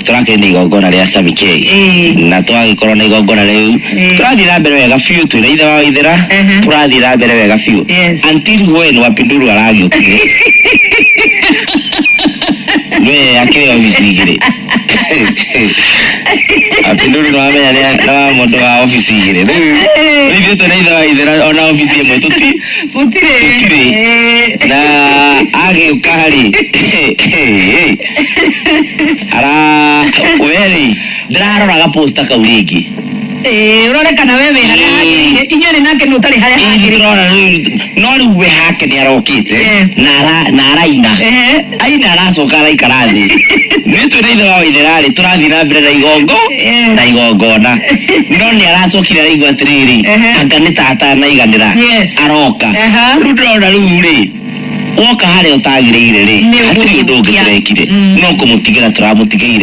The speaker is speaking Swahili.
turakenda igongona ria Samikei na twagikorwo na igongona riu turathii na mbere wega biu twina ithe wa Waithera turathii na mbere wega biu until when Wapinduru aragiukire we akire ofisi igire Wapinduru no amenya na mundu wa ofisi igire riu twina ithe wa Waithera ona ofisi imwe tutire na agiuka hari ara weri ndiraroraga poster kau ringi urorekana wewe hagire inyone nake no tari haria hagire no riu we hake ni arokite na araina aina aracoka araikara thi ni twina ithe wa Waithera ri turathi na mbere na igongona no ni aracokire araigua atiriri anga ni tata na iganira aroka riu ndona riu ri woka haria utagirire ri atiri undu ungi turekire no kumutigira turamutigeire